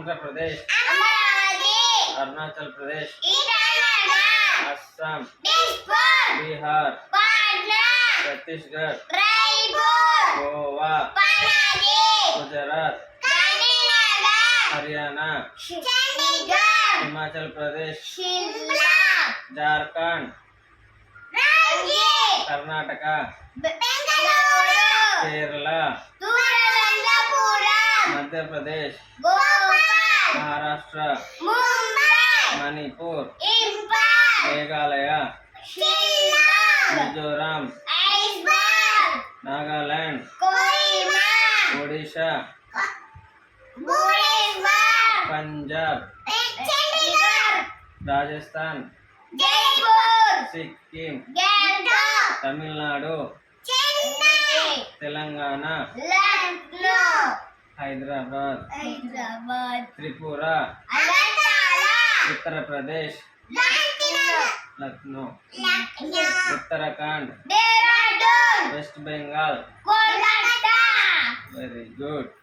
Andhra Pradesh, Arunachal Pradesh, Assam, Bihar, Chhattisgarh, Goa, Gujarat, Haryana, Himachal Pradesh, Jharkhand, Karnataka, Kerala, Madhya Pradesh, Maharashtra, Manipur, Meghalaya, Mizoram, Nagaland, Odisha, Punjab, Rajasthan, Sikkim, Tamil Nadu, Telangana, Hyderabad, Tripura, Uttar Pradesh, Lucknow, Uttarakhand, west Bengal. Very good.